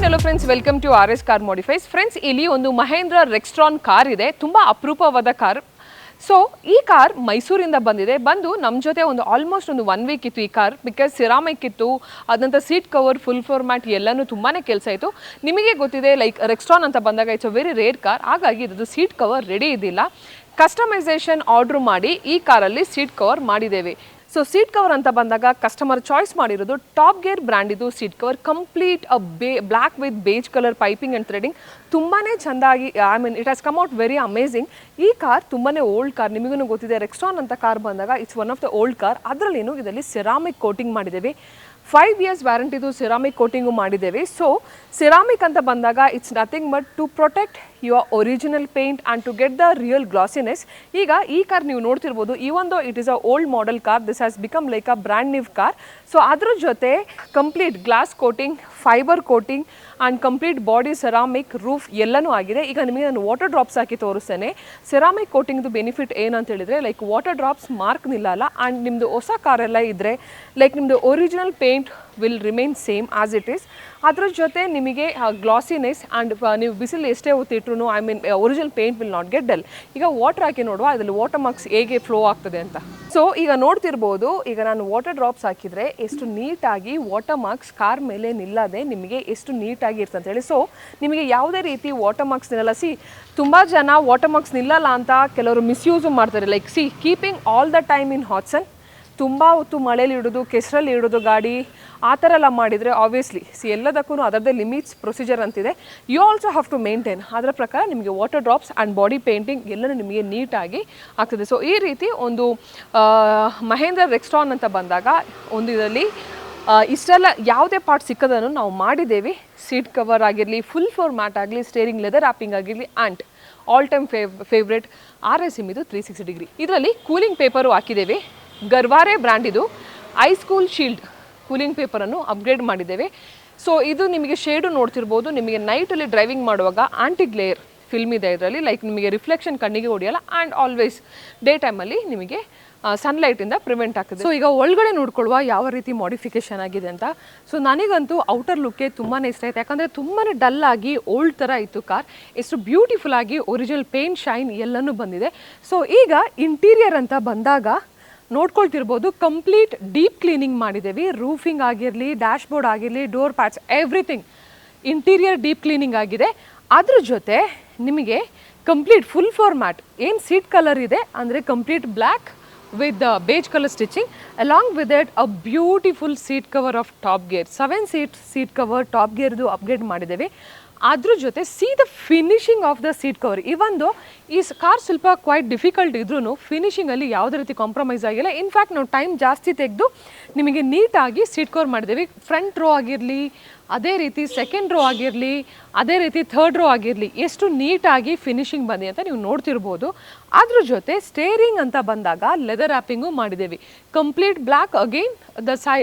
hello friends, welcome to RS Car Modifies. Friends, ಇಲ್ಲಿ ಒಂದು Mahendra ರೆಕ್ಸ್ಟ್ರಾನ್ car ಇದೆ. ತುಂಬಾ ಅಪರೂಪವಾದ ಕಾರ್. ಸೊ ಈ ಕಾರ್ ಮೈಸೂರಿಂದ ಬಂದು ನಮ್ಮ ಜೊತೆ ಒಂದು ಆಲ್ಮೋಸ್ಟ್ ಒಂದು 1 ವೀಕ್ ಇತ್ತು ಈ ಕಾರ್. ಬಿಕಾಸ್ ಸಿರಾಮಿಕ್ ಇತ್ತು, ಅದಂತ ಸೀಟ್ ಕವರ್, ಫುಲ್ ಫಾರ್ಮ್ಯಾಟ್ ಎಲ್ಲನೂ ತುಂಬಾನೇ ಕೆಲಸ ಇತ್ತು. ನಿಮಗೆ ಗೊತ್ತಿದೆ ಲೈಕ್ ರೆಕ್ಸ್ಟ್ರಾನ್ ಅಂತ ಬಂದಾಗ it's a very rare car. ಹಾಗಾಗಿ ಇದು ಸೀಟ್ ಕವರ್ ರೆಡಿ ಇದ್ದಿಲ್ಲ. ಕಸ್ಟಮೈಸೇಷನ್ ಆರ್ಡರ್ ಮಾಡಿ ಈ ಕಾರಲ್ಲಿ ಸೀಟ್ ಕವರ್ ಮಾಡಿದ್ದೇವೆ. ಸೊ ಸೀಟ್ ಕವರ್ ಅಂತ ಬಂದಾಗ ಕಸ್ಟಮರ್ ಚಾಯ್ಸ್ ಮಾಡಿರೋದು ಟಾಪ್ ಗೇರ್ ಬ್ರ್ಯಾಂಡ್ ಇದು seat cover. Complete black with beige colour piping and threading ತುಂಬಾ ಚೆಂದಾಗಿ it has come out very amazing. ಈ ಕಾರ್ ತುಂಬಾ ಓಲ್ಡ್ ಕಾರ್, ನಿಮಗೂ ಗೊತ್ತಿದೆ ರೆಕ್ಸ್ಟ್ರಾನ್ ಅಂತ ಕಾರ್ ಬಂದಾಗ it's one of the old car. ಅದರಲ್ಲೇನು ಇದರಲ್ಲಿ ಸಿರಾಮಿಕ್ ಕೋಟಿಂಗ್ ಮಾಡಿದ್ದೇವೆ. 5 years ವ್ಯಾರಂಟಿದು ಸಿರಾಮಿಕ್ ಕೋಟಿಂಗು ಮಾಡಿದ್ದೇವೆ. ಸೊ ಸಿರಾಮಿಕ್ ಅಂತ ಬಂದಾಗ it's nothing but to protect your original paint and to get the real glossiness. ಈಗ ಈ ಕಾರ್ ನೀವು ನೋಡ್ತಿರ್ಬೋದು, even though it is a old model car, this has become like a brand new car. So ಅದ್ರ ಜೊತೆ complete glass coating, fibre coating and complete body ceramic, roof ಎಲ್ಲನೂ ಆಗಿದೆ. ಈಗ ನಿಮಗೆ ನಾನು ವಾಟರ್ ಡ್ರಾಪ್ಸ್ ಹಾಕಿ ತೋರಿಸ್ತೇನೆ. ಸೆರಾಮಿಕ್ ಕೋಟಿಂಗ್ದು ಬೆನಿಫಿಟ್ ಏನಂತ ಹೇಳಿದರೆ ಲೈಕ್ ವಾಟರ್ ಡ್ರಾಪ್ಸ್ ಮಾರ್ಕ್ ನಿಲ್ಲಲ್ಲ. ಆ್ಯಂಡ್ ನಿಮ್ಮದು ಹೊಸ ಕಾರೆಲ್ಲ ಇದ್ದರೆ ಲೈಕ್ ನಿಮ್ಮದು original paint will remain same as it is. ಅದ್ರ ಜೊತೆ ನಿಮಗೆ ಗ್ಲಾಸಿನೆಸ್ ಆ್ಯಂಡ್ ನೀವು ಬಿಸಿಲು ಎಷ್ಟೇ ಹೊತ್ತಿಟ್ರು original paint will not get dull. ಈಗ ವಾಟರ್ ಹಾಕಿ ನೋಡುವ ಇದರಲ್ಲಿ ವಾಟರ್ ಮಾರ್ಕ್ಸ್ ಹೇಗೆ ಫ್ಲೋ ಆಗ್ತದೆ ಅಂತ. ಸೊ ಈಗ ನೋಡ್ತಿರ್ಬೋದು, ಈಗ ನಾನು ವಾಟರ್ ಡ್ರಾಪ್ಸ್ ಹಾಕಿದರೆ ಎಷ್ಟು ನೀಟಾಗಿ ವಾಟರ್ ಮಾರ್ಕ್ಸ್ ಕಾರ್ ಮೇಲೆ ನಿಲ್ಲದೆ ನಿಮಗೆ ಎಷ್ಟು ನೀಟಾಗಿ ಇರ್ತದೆ ಅಂತೇಳಿ. ಸೊ ನಿಮಗೆ ಯಾವುದೇ ರೀತಿ ವಾಟರ್ ಮಾರ್ಕ್ಸ್ ನಿಲ್ಲಲ್ಲ. ತುಂಬ ಜನ ವಾಟರ್ ಮಾರ್ಕ್ಸ್ ನಿಲ್ಲಲ್ಲ ಅಂತ ಕೆಲವರು ಮಿಸ್ಯೂಸು ಮಾಡ್ತಾರೆ. Like keeping all the time in hot sun, ತುಂಬ ಹೊತ್ತು ಮಳೇಲಿ ಇಡೋದು, ಕೆಸರಲ್ಲಿ ಇಡೋದು ಗಾಡಿ, ಆ ಥರ ಎಲ್ಲ ಮಾಡಿದರೆ ಆಬ್ವಿಯಸ್ಲಿ ಎಲ್ಲದಕ್ಕೂ ಅದರದ್ದೇ ಲಿಮಿಟ್ಸ್ ಪ್ರೊಸೀಜರ್ ಅಂತಿದೆ. You also have to maintain. ಅದರ ಪ್ರಕಾರ ನಿಮಗೆ water drops and body painting ಎಲ್ಲನೂ ನಿಮಗೆ ನೀಟಾಗಿ ಆಗ್ತದೆ. ಸೊ ಈ ರೀತಿ ಒಂದು ಮಹೇಂದ್ರ ರೆಕ್ಸ್ಟ್ರಾನ್ ಅಂತ ಬಂದಾಗ ಒಂದು ಇದರಲ್ಲಿ ಇಷ್ಟೆಲ್ಲ ಯಾವುದೇ ಪಾರ್ಟ್ ಸಿಕ್ಕದನ್ನು ನಾವು ಮಾಡಿದ್ದೇವೆ. ಸೀಟ್ ಕವರ್ ಆಗಿರಲಿ, ಫುಲ್ ಫ್ಲೋರ್ ಮ್ಯಾಟ್ ಆಗಲಿ, ಸ್ಟೇರಿಂಗ್ ಲೆದರ್ ರ್ಯಾಪಿಂಗ್ ಆಗಿರಲಿ, and all time favourite RSM ಇದು 360 ಡಿಗ್ರಿ. ಇದರಲ್ಲಿ ಕೂಲಿಂಗ್ ಪೇಪರು ಹಾಕಿದ್ದೇವೆ. ಗರ್ವಾರೆ ಬ್ರ್ಯಾಂಡ್ ಇದು ಐಸ್ ಕೂಲ್ ಶೀಲ್ಡ್ ಕೂಲಿಂಗ್ ಪೇಪರನ್ನು ಅಪ್ಗ್ರೇಡ್ ಮಾಡಿದ್ದೇವೆ. ಸೊ ಇದು ನಿಮಗೆ ಶೇಡು ನೋಡ್ತಿರ್ಬೋದು. ನಿಮಗೆ ನೈಟಲ್ಲಿ ಡ್ರೈವಿಂಗ್ ಮಾಡುವಾಗ ಆಂಟಿ ಗ್ಲೇರ್ ಫಿಲ್ಮ್ ಇದೆ ಇದರಲ್ಲಿ, ಲೈಕ್ ನಿಮಗೆ ರಿಫ್ಲೆಕ್ಷನ್ ಕಣ್ಣಿಗೆ ಹೊಡೆಯಲ್ಲ. ಆ್ಯಂಡ್ ಆಲ್ವೇಸ್ ಡೇ ಟೈಮಲ್ಲಿ ನಿಮಗೆ ಸನ್ಲೈಟಿಂದ ಪ್ರಿವೆಂಟ್ ಆಗ್ತದೆ. ಸೊ ಈಗ ಒಳಗಡೆ ನೋಡ್ಕೊಳ್ಳುವ ಯಾವ ರೀತಿ ಮಾಡಿಫಿಕೇಶನ್ ಆಗಿದೆ ಅಂತ. ಸೊ ನನಗಂತೂ ಔಟರ್ ಲುಕ್ಕೇ ತುಂಬಾ ಇಷ್ಟ ಆಯಿತು. ಯಾಕಂದರೆ ತುಂಬಾ ಡಲ್ ಆಗಿ ಓಲ್ಡ್ ಥರ ಇತ್ತು ಕಾರ್. ಎಷ್ಟು ಬ್ಯೂಟಿಫುಲ್ ಆಗಿ ಒರಿಜಿನಲ್ ಪೇಂಟ್ ಶೈನ್ ಎಲ್ಲನೂ ಬಂದಿದೆ. ಸೊ ಈಗ ಇಂಟೀರಿಯರ್ ಅಂತ ಬಂದಾಗ ನೋಡ್ಕೊಳ್ತಿರ್ಬೋದು, ಕಂಪ್ಲೀಟ್ ಡೀಪ್ ಕ್ಲೀನಿಂಗ್ ಮಾಡಿದ್ದೇವೆ. ರೂಫಿಂಗ್ ಆಗಿರಲಿ, ಡ್ಯಾಶ್ ಬೋರ್ಡ್ ಆಗಿರಲಿ, door pads, everything interior deep cleaning ಆಗಿದೆ. ಅದ್ರ ಜೊತೆ ನಿಮಗೆ ಕಂಪ್ಲೀಟ್ ಫುಲ್ ಫಾರ್ಮ್ಯಾಟ್ ಏನು ಸೀಟ್ ಕಲರ್ ಇದೆ ಅಂದರೆ complete black with the beige color stitching. Along with it a beautiful seat cover of top gear. 7 seat cover top gear ಇದು upgrade ಮಾಡಿದ್ದೇವೆ. ಅದ್ರ ಜೊತೆ see the finishing of the seat cover. Even though ಈ car ಸ್ವಲ್ಪ quite difficult ಇದ್ರೂ ಫಿನಿಶಿಂಗಲ್ಲಿ ಯಾವುದೇ ರೀತಿ compromise ಆಗಿಲ್ಲ. ಇನ್ಫ್ಯಾಕ್ಟ್ ನಾವು ಟೈಮ್ ಜಾಸ್ತಿ ತೆಗೆದು ನಿಮಗೆ ನೀಟಾಗಿ ಸೀಟ್ ಕವರ್ ಮಾಡಿದ್ದೇವೆ. ಫ್ರಂಟ್ ರೋ ಆಗಿರಲಿ, ಅದೇ ರೀತಿ ಸೆಕೆಂಡ್ ರೋ ಆಗಿರಲಿ, ಅದೇ ರೀತಿ ಥರ್ಡ್ ರೋ ಆಗಿರಲಿ, ಎಷ್ಟು ನೀಟಾಗಿ ಫಿನಿಶಿಂಗ್ ಬಂದಿದೆ ಅಂತ ನೀವು ನೋಡ್ತಿರ್ಬೋದು. ಅದ್ರ ಜೊತೆ ಸ್ಟೇರಿಂಗ್ ಅಂತ ಬಂದಾಗ ಲೆದರ್ ರ್ಯಾಪಿಂಗು ಮಾಡಿದ್ದೇವೆ. Complete black, again the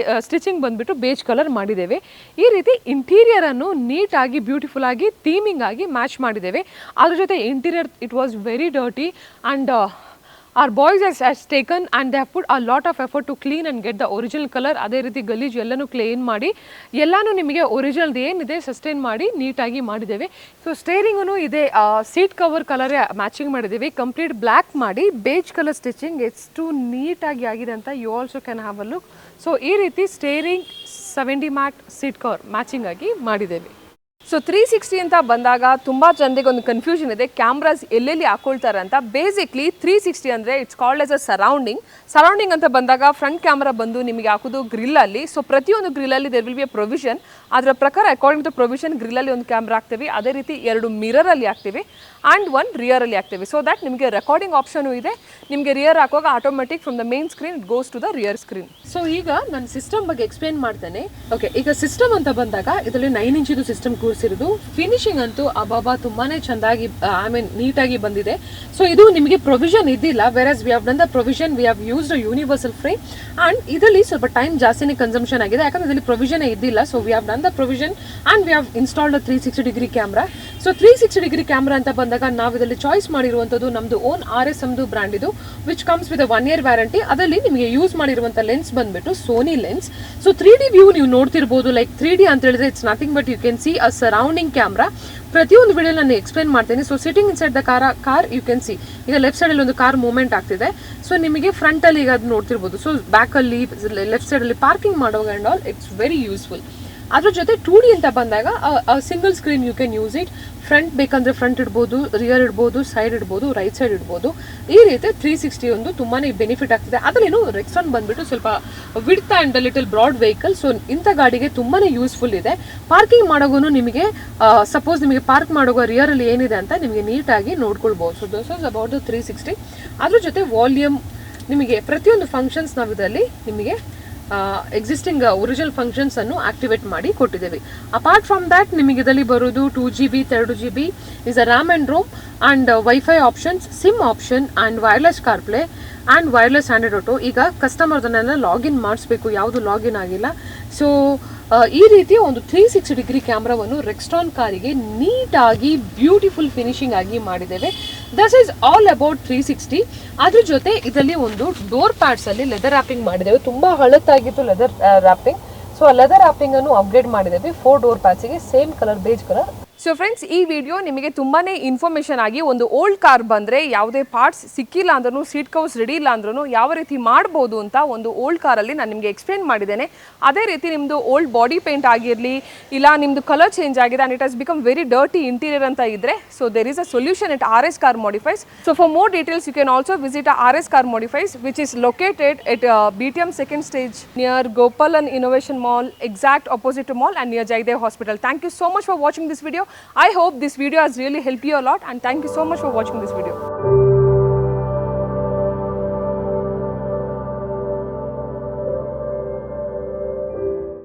stitching ಬಂದುಬಿಟ್ಟು ಬೇಜ್ ಕಲರ್ ಮಾಡಿದ್ದೇವೆ. ಈ ರೀತಿ ಇಂಟೀರಿಯರನ್ನು ನೀಟಾಗಿ ಬ್ಯೂಟಿಫುಲ್ ಆಗಿ ಥೀಮಿಂಗ್ ಆಗಿ ಮ್ಯಾಚ್ ಮಾಡಿದ್ದೇವೆ. ಅದ್ರ ಜೊತೆ interior it was very dirty and our boys has taken and they have put a lot of effort to clean and get the original color. ಅದೇ ರೀತಿ ಗಲೀಜು ಎಲ್ಲನೂ ಕ್ಲೀನ್ ಮಾಡಿ ಎಲ್ಲನೂ ನಿಮಗೆ ಒರಿಜಿನಲ್ದು ಏನಿದೆ ಸಸ್ಟೈನ್ ಮಾಡಿ ನೀಟಾಗಿ ಮಾಡಿದ್ದೇವೆ. ಸೊ ಸ್ಟೇರಿಂಗೂ ಇದೆ, ಸೀಟ್ ಕವರ್ ಕಲರೇ ಮ್ಯಾಚಿಂಗ್ ಮಾಡಿದ್ದೇವೆ. ಕಂಪ್ಲೀಟ್ ಬ್ಲ್ಯಾಕ್ ಮಾಡಿ ಬೇಜ್ ಕಲರ್ ಸ್ಟಿಚಿಂಗ್ ಎಷ್ಟು ನೀಟಾಗಿ ಆಗಿದೆ ಅಂತ you also can have a look. So ಈ ರೀತಿ steering 70 mat seat cover matching ಆಗಿ ಮಾಡಿದ್ದೇವೆ. ಸೊ 360 ಅಂತ ಬಂದಾಗ ತುಂಬ ಜನರಿಗೆ ಒಂದು ಕನ್ಫ್ಯೂಷನ್ ಇದೆ, ಕ್ಯಾಮ್ರಾಸ್ ಎಲ್ಲೆಲ್ಲಿ ಹಾಕೊಳ್ತಾರೆ ಅಂತ. ಬೇಸಿಕ್ಲಿ 360 ಅಂದರೆ it's called as a surrounding ಅಂತ ಬಂದಾಗ ಫ್ರಂಟ್ ಕ್ಯಾಮ್ರಾ ಬಂದು ನಿಮಗೆ ಹಾಕೋದು ಗ್ರಿಲ್ಲಲ್ಲಿ. ಸೊ ಪ್ರತಿಯೊಂದು ಗ್ರಿಲ್ಲಲ್ಲಿ there will be a provision. ಅದರ ಪ್ರಕಾರ ಅಕಾರ್ಡಿಂಗ್ ಟು ಪ್ರೊವಿಷನ್ ಗ್ರಿಲ್ಲಲ್ಲಿ ಒಂದು ಕ್ಯಾಮ್ರಾ ಹಾಕ್ತೀವಿ, ಅದೇ ರೀತಿ 2 ಮಿರರಲ್ಲಿ ಹಾಕ್ತೀವಿ ಆ್ಯಂಡ್ 1 ರಿಯರಲ್ಲಿ ಹಾಕ್ತೀವಿ. ಸೊ ದ್ಯಾಟ್ ನಿಮಗೆ ರೆಕಾರ್ಡಿಂಗ್ ಆಪ್ಷನು ಇದೆ. ನಿಮಗೆ ರಿಯರ್ ಹಾಕುವಾಗ automatic from the main screen it goes to the rear screen. So ಈಗ ನಾನು ಸಿಸ್ಟಮ್ ಬಗ್ಗೆ ಎಕ್ಸ್ಪ್ಲೇನ್ ಮಾಡ್ತೇನೆ. ಓಕೆ, ಈಗ ಸಿಸ್ಟಮ್ ಅಂತ ಬಂದಾಗ ಇದರಲ್ಲಿ 9 ಇಂಚಿದು ಸಿಸ್ಟಮ್ ಕೂರಿಸಿರೋದು. ಫಿನಿಶಿಂಗ್ ಅಂತೂ ಅಬಾಬಾ ತುಂಬಾನೇ ಚೆಂದಾಗಿ ನೀಟಾಗಿ ಬಂದಿದೆ. ಸೊ ಇದು ನಿಮಗೆ ಪ್ರೊವಿಷನ್ ಇದ್ದಿಲ್ಲ, virus we have done the provision, we have used universal frame and ಇದರಲ್ಲಿ ಸ್ವಲ್ಪ ಟೈಮ್ ಜಾಸ್ತಿನೇ ಕನ್ಸಂಪ್ಷನ್ ಆಗಿದೆ ಯಾಕಂದ್ರೆ ಇದರಲ್ಲಿ ಪ್ರೊವಿಷನ್ ಇದ್ದಿಲ್ಲ. So we have done the provision and we have installed 360 degree camera. So 360 degree camera ಅಂತ ಬಂದಾಗ ನಾವು ಇದರಲ್ಲಿ ಚಾಯ್ಸ್ ಮಾಡಿರುವಂಥದ್ದು ನಮ್ಮದು ಓನ್ RSMದು ಬ್ರ್ಯಾಂಡ್ ಇದು, which comes with 1 year warranty. ಅದರಲ್ಲಿ ನಿಮಗೆ ಯೂಸ್ ಮಾಡಿರುವಂಥ ಲೆನ್ಸ್ ಬಂದ್ಬಿಟ್ಟು Sony lens. So 3D view ನೀವು ನೋಡ್ತಿರ್ಬೋದು. ಲೈಕ್ 3D ಅಂತ ಹೇಳಿದ್ರೆ it's nothing but you can see a surrounding camera. ಪ್ರತಿಯೊಂದು ವಿಡಿಯೋ ನಾನು ಎಕ್ಸ್ಪ್ಲೇನ್ ಮಾಡ್ತೀನಿ. So sitting inside the car you can see. ಈಗ ಲೆಫ್ಟ್ ಸೈಡಲ್ಲಿ ಒಂದು ಕಾರ್ ಮೂವ್ಮೆಂಟ್ ಆಗ್ತಿದೆ. ಸೊ ನಿಮಗೆ ಫ್ರಂಟಲ್ಲಿ ಈಗ ಅದು ನೋಡ್ತಿರ್ಬೋದು. ಸೊ ಬ್ಯಾಕಲ್ಲಿ ಲೆಫ್ಟ್ ಸೈಡಲ್ಲಿ ಪಾರ್ಕಿಂಗ್ ಮಾಡುವಾಗ and all it's very useful. ಅದ್ರ ಜೊತೆ 2D ಅಂತ ಬಂದಾಗ single screen you can use it. Front ಬೇಕಂದರೆ ಫ್ರಂಟ್ ಇಡ್ಬೋದು, ರಿಯರ್ ಇಡ್ಬೋದು, ಸೈಡ್ ಇಡ್ಬೋದು, ರೈಟ್ ಸೈಡ್ ಇಡ್ಬೋದು. ಈ ರೀತಿ 360 ಒಂದು ತುಂಬಾ ಬೆನಿಫಿಟ್ ಆಗ್ತಿದೆ. ಅದರಲ್ಲೇನು ರೆಕ್ಸಾನ್ ಬಂದುಬಿಟ್ಟು ಸ್ವಲ್ಪ width and little broad vehicle. So ಇಂಥ ಗಾಡಿಗೆ ತುಂಬಾ ಯೂಸ್ಫುಲ್ ಇದೆ. ಪಾರ್ಕಿಂಗ್ ಮಾಡೋಗೂ ನಿಮಗೆ ಸಪೋಸ್ ನಿಮಗೆ ಪಾರ್ಕ್ ಮಾಡುವ ರಿಯರಲ್ಲಿ ಏನಿದೆ ಅಂತ ನಿಮಗೆ ನೀಟಾಗಿ ನೋಡ್ಕೊಳ್ಬೋದು. So this is about the 360. ಅದ್ರ ಜೊತೆ ವಾಲ್ಯೂಮ್ ನಿಮಗೆ ಪ್ರತಿಯೊಂದು ಫಂಕ್ಷನ್ಸ್ ನಾವು ಇದರಲ್ಲಿ ನಿಮಗೆ ಎಕ್ಸಿಸ್ಟಿಂಗ್ ಒರಿಜಿನಲ್ ಫಂಕ್ಷನ್ಸ್ ಅನ್ನು ಆಕ್ಟಿವೇಟ್ ಮಾಡಿ ಕೊಟ್ಟಿದ್ದೇವೆ. ಅಪಾರ್ಟ್ ಫ್ರಮ್ ದ್ಯಾಟ್ ನಿಮಗೆ ಇದರಲ್ಲಿ ಬರೋದು 2GB 2GB is a RAM and ROM and wifi options, sim option and wireless CarPlay and wireless Android Auto. ಈಗ ಕಸ್ಟಮರ್ದನ್ನೆಲ್ಲ ಲಾಗಿನ್ ಮಾಡಿಸ್ಬೇಕು, ಯಾವುದು ಲಾಗಿನ್ ಆಗಿಲ್ಲ. ಸೊ ಈ ರೀತಿ ಒಂದು 360 ಡಿಗ್ರಿ ಕ್ಯಾಮ್ರಾವನ್ನು ರೆಕ್ಸ್ಟ್ರಾನ್ ಕಾರಿಗೆ ನೀಟಾಗಿ ಬ್ಯೂಟಿಫುಲ್ ಫಿನಿಶಿಂಗ್ ಆಗಿ ಮಾಡಿದ್ದೇವೆ. This is all about 360. ಅದ್ರ ಜೊತೆ ಇದರಲ್ಲಿ ಒಂದು ಡೋರ್ ಪ್ಯಾಡ್ಸ್ ಅಲ್ಲಿ ಲೆದರ್ ರ್ಯಾಪಿಂಗ್ ಮಾಡಿದ್ದೇವೆ. ತುಂಬಾ ಹಳತ್ತಾಗಿತ್ತು ಲೆದರ್ ರ್ಯಾಪಿಂಗ್. ಸೊ ಆ ಲೆದರ್ ರ್ಯಾಪಿಂಗ್ ಅನ್ನು ಅಪ್ಗ್ರೇಡ್ ಮಾಡಿದ್ದೇವೆ 4 ಡೋರ್ ಪ್ಯಾಡ್ಸ್ಗೆ same colour beige colour. So friends, ಈ ವಿಡಿಯೋ ನಿಮಗೆ ತುಂಬಾ ಇನ್ಫಾರ್ಮೇಷನ್ ಆಗಿ ಒಂದು ಓಲ್ಡ್ ಕಾರ್ ಬಂದರೆ ಯಾವುದೇ ಪಾರ್ಟ್ಸ್ ಸಿಕ್ಕಿಲ್ಲ ಅಂದ್ರೂ, ಸೀಟ್ ಕವರ್ಸ್ ರೆಡಿ ಇಲ್ಲ ಅಂದ್ರೂ ಯಾವ ರೀತಿ ಮಾಡ್ಬೋದು ಅಂತ ಒಂದು ಓಲ್ಡ್ ಕಾರಲ್ಲಿ ನಾನು ನಿಮಗೆ ಎಕ್ಸ್ಪ್ಲೇನ್ ಮಾಡಿದ್ದೇನೆ. ಅದೇ ರೀತಿ ನಿಮ್ಮದು ಓಲ್ಡ್ ಬಾಡಿ ಪೇಂಟ್ ಆಗಿರಲಿ, ಇಲ್ಲ ನಿಮ್ಮದು ಕಲರ್ ಚೇಂಜ್ ಆಗಿದೆ and it has become very dirty interior ಅಂತ ಇದ್ದರೆ, so there is a solution it RS Car Modifies. So for more details you can also visit RS Car Modifies, which is located at BTM second stage near Gopalan Innovation Mall, exact opposite to mall and near Jaidev Hospital. Thank you so much for watching this video. I hope this video has really helped you a lot and thank you so much for watching this video.